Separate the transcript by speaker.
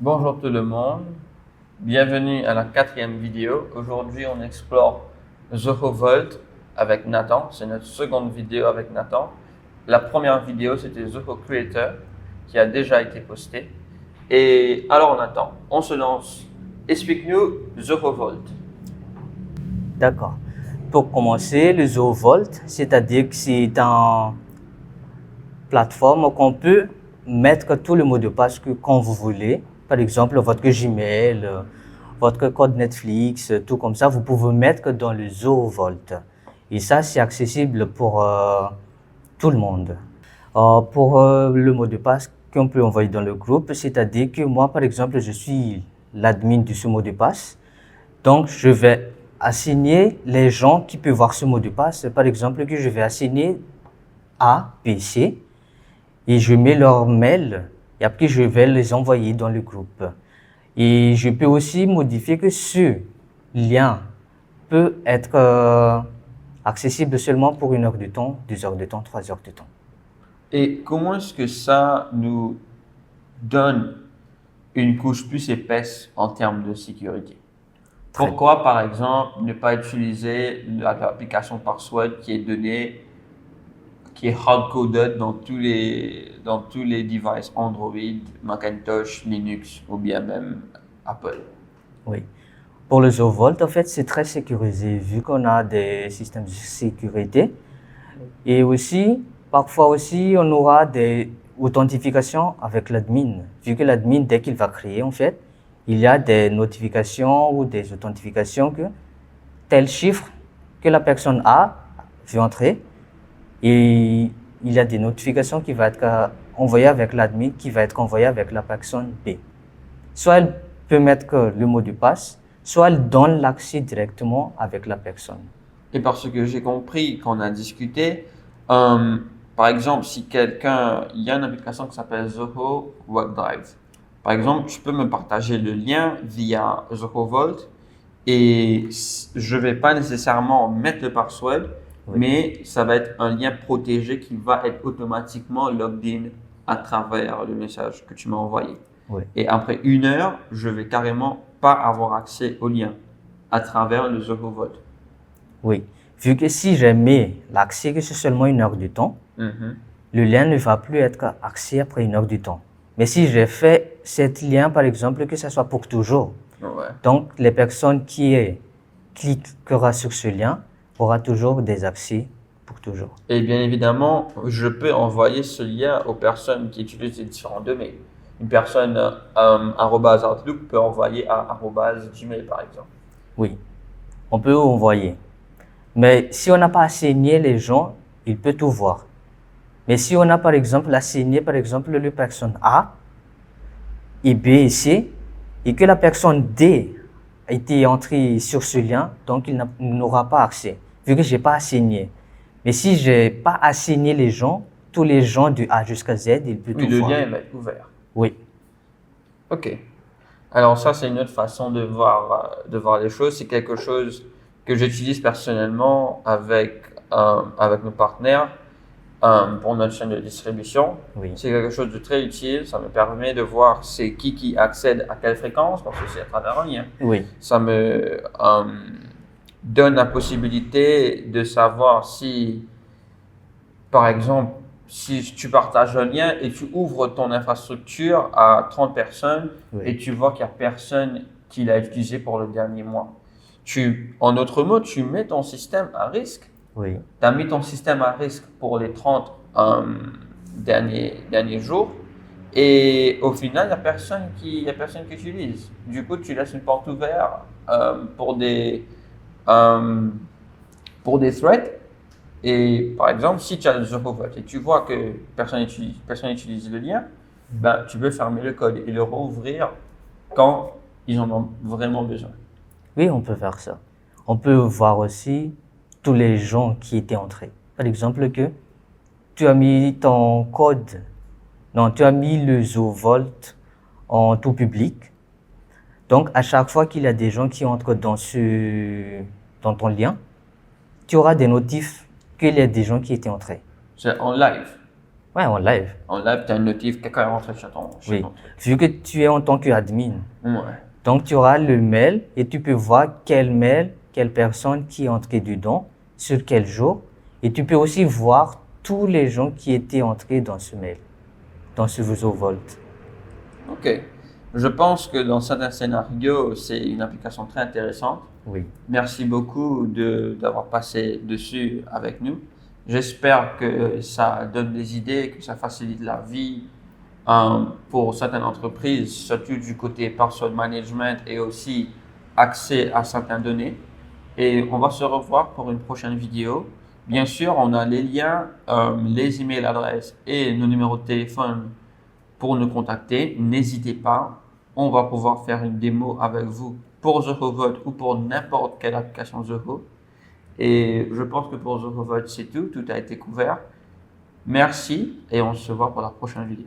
Speaker 1: Bonjour tout le monde, bienvenue à la quatrième vidéo. Aujourd'hui, on explore Zoho Vault avec Nathan. C'est notre seconde vidéo avec Nathan. La première vidéo, c'était Zoho Creator qui a déjà été postée. Et alors Nathan, on se lance. Explique-nous Zoho Vault.
Speaker 2: D'accord. Pour commencer, le Zoovolt, c'est-à-dire que c'est une plateforme qu'on peut mettre tous les mots de passe que quand vous voulez. Par exemple, votre Gmail, votre code Netflix, tout comme ça, vous pouvez mettre dans le Zoovolt. Et ça, c'est accessible pour tout le monde. Pour le mot de passe qu'on peut envoyer dans le groupe, c'est-à-dire que moi, par exemple, je suis l'admin de ce mot de passe. Donc, je vais assigner les gens qui peuvent voir ce mot de passe. Par exemple, que je vais assigner A, B, C et je mets leur mail et après je vais les envoyer dans le groupe. Et je peux aussi modifier que ce lien peut être accessible seulement pour 1 heure de temps, 2 heures de temps, 3 heures de temps.
Speaker 1: Et comment est-ce que ça nous donne une couche plus épaisse en termes de sécurité? Pourquoi, par exemple, ne pas utiliser l'application Password qui est donnée, qui est hard-coded dans tous les devices Android, Macintosh, Linux ou bien même Apple?
Speaker 2: Oui. Pour le Zoovolt, en fait, c'est très sécurisé vu qu'on a des systèmes de sécurité. Et aussi, parfois aussi, on aura des authentifications avec l'admin. Vu que l'admin, dès qu'il va créer, en fait, il y a des notifications ou des authentifications que tel chiffre que la personne A veut entrer. Et il y a des notifications qui vont être envoyées avec l'admin qui va être envoyée avec la personne B. Soit elle peut mettre le mot de passe, soit elle donne l'accès directement avec la personne.
Speaker 1: Et parce que j'ai compris qu'on a discuté, par exemple, si il y a une application qui s'appelle Zoho OneDrive. Par exemple, tu peux me partager le lien via Zoho Vault et je vais pas nécessairement mettre le password,
Speaker 2: Oui.
Speaker 1: mais ça va être un lien protégé qui va être automatiquement logged in à travers le message que tu m'as envoyé.
Speaker 2: Oui.
Speaker 1: Et après 1 heure, je vais carrément pas avoir accès au lien à travers le Zoho Vault.
Speaker 2: Oui. Vu que si je mets l'accès que c'est seulement 1 heure de temps, le lien ne va plus être accès après 1 heure de temps. Mais si je fais cet lien, par exemple, que ce soit pour toujours,
Speaker 1: Ouais.
Speaker 2: donc les personnes qui cliqueront sur ce lien auront toujours des accès pour toujours.
Speaker 1: Et bien évidemment, je peux envoyer ce lien aux personnes qui utilisent les différents domaines. Une personne @Outlook peut envoyer à @Gmail par exemple.
Speaker 2: Oui, on peut envoyer. Mais si on n'a pas assigné les gens, il peut tout voir. Mais si on a par exemple assigné par exemple les personnes A et B et C et que la personne D a été entrée sur ce lien, donc il n'aura pas accès vu que je n'ai pas assigné. Mais si je n'ai pas assigné les gens, tous les gens de A jusqu'à Z, il peut
Speaker 1: Oui,
Speaker 2: tout
Speaker 1: le
Speaker 2: voir.
Speaker 1: lien va être ouvert.
Speaker 2: Oui,
Speaker 1: Ok. Alors ça, c'est une autre façon de voir les choses. C'est quelque chose que j'utilise personnellement avec nos partenaires pour notre chaîne de distribution.
Speaker 2: oui,
Speaker 1: C'est quelque chose de très utile. Ça me permet de voir c'est qui accède à quelle fréquence parce que c'est à travers un lien.
Speaker 2: oui,
Speaker 1: Ça me donne la possibilité de savoir si, par exemple, si tu partages un lien et tu ouvres ton infrastructure à 30 personnes
Speaker 2: oui,
Speaker 1: et tu vois qu'il n'y a personne qui l'a utilisé pour le dernier mois. En d'autres mots, tu mets ton système à risque.
Speaker 2: oui,
Speaker 1: Tu as mis ton système à risque pour les 30 derniers jours et au final, il n'y a personne qui utilise. Du coup, tu laisses une porte ouverte euh, pour des threats. Et par exemple, si tu as le Zoho Vault et tu vois que personne n'utilise le lien, ben, tu peux fermer le code et le rouvrir quand ils en ont vraiment besoin.
Speaker 2: oui, on peut faire ça. On peut voir aussi tous les gens qui étaient entrés. Par exemple, que tu as mis ton code, non, tu as mis le Zoovolt en tout public. Donc, à chaque fois qu'il y a des gens qui entrent dans ton lien, tu auras des notifs qu'il y a des gens qui étaient entrés.
Speaker 1: C'est en live.
Speaker 2: Ouais, en live.
Speaker 1: En live, tu as une notif, quelqu'un est rentré chez ton
Speaker 2: Oui.
Speaker 1: truc.
Speaker 2: Vu que tu es en tant qu'admin,
Speaker 1: Ouais.
Speaker 2: donc tu auras le mail et tu peux voir quel mail, quelle personne qui est entrée dedans, sur quel jour. Et tu peux aussi voir tous les gens qui étaient entrés dans ce mail, dans ce VusoVolt.
Speaker 1: Ok. Je pense que dans certains scénarios, c'est une application très intéressante.
Speaker 2: Oui.
Speaker 1: Merci beaucoup d'avoir passé dessus avec nous. J'espère que ça donne des idées, que ça facilite la vie pour certaines entreprises, surtout du côté password management et aussi accès à certaines données. Et on va se revoir pour une prochaine vidéo. Bien sûr, on a les liens, les emails adresses et nos numéros de téléphone pour nous contacter. N'hésitez pas, on va pouvoir faire une démo avec vous pour ZohoVolt ou pour n'importe quelle application Zoho. Et je pense que pour ZohoVolt, c'est tout. Tout a été couvert. Merci et on se voit pour la prochaine vidéo.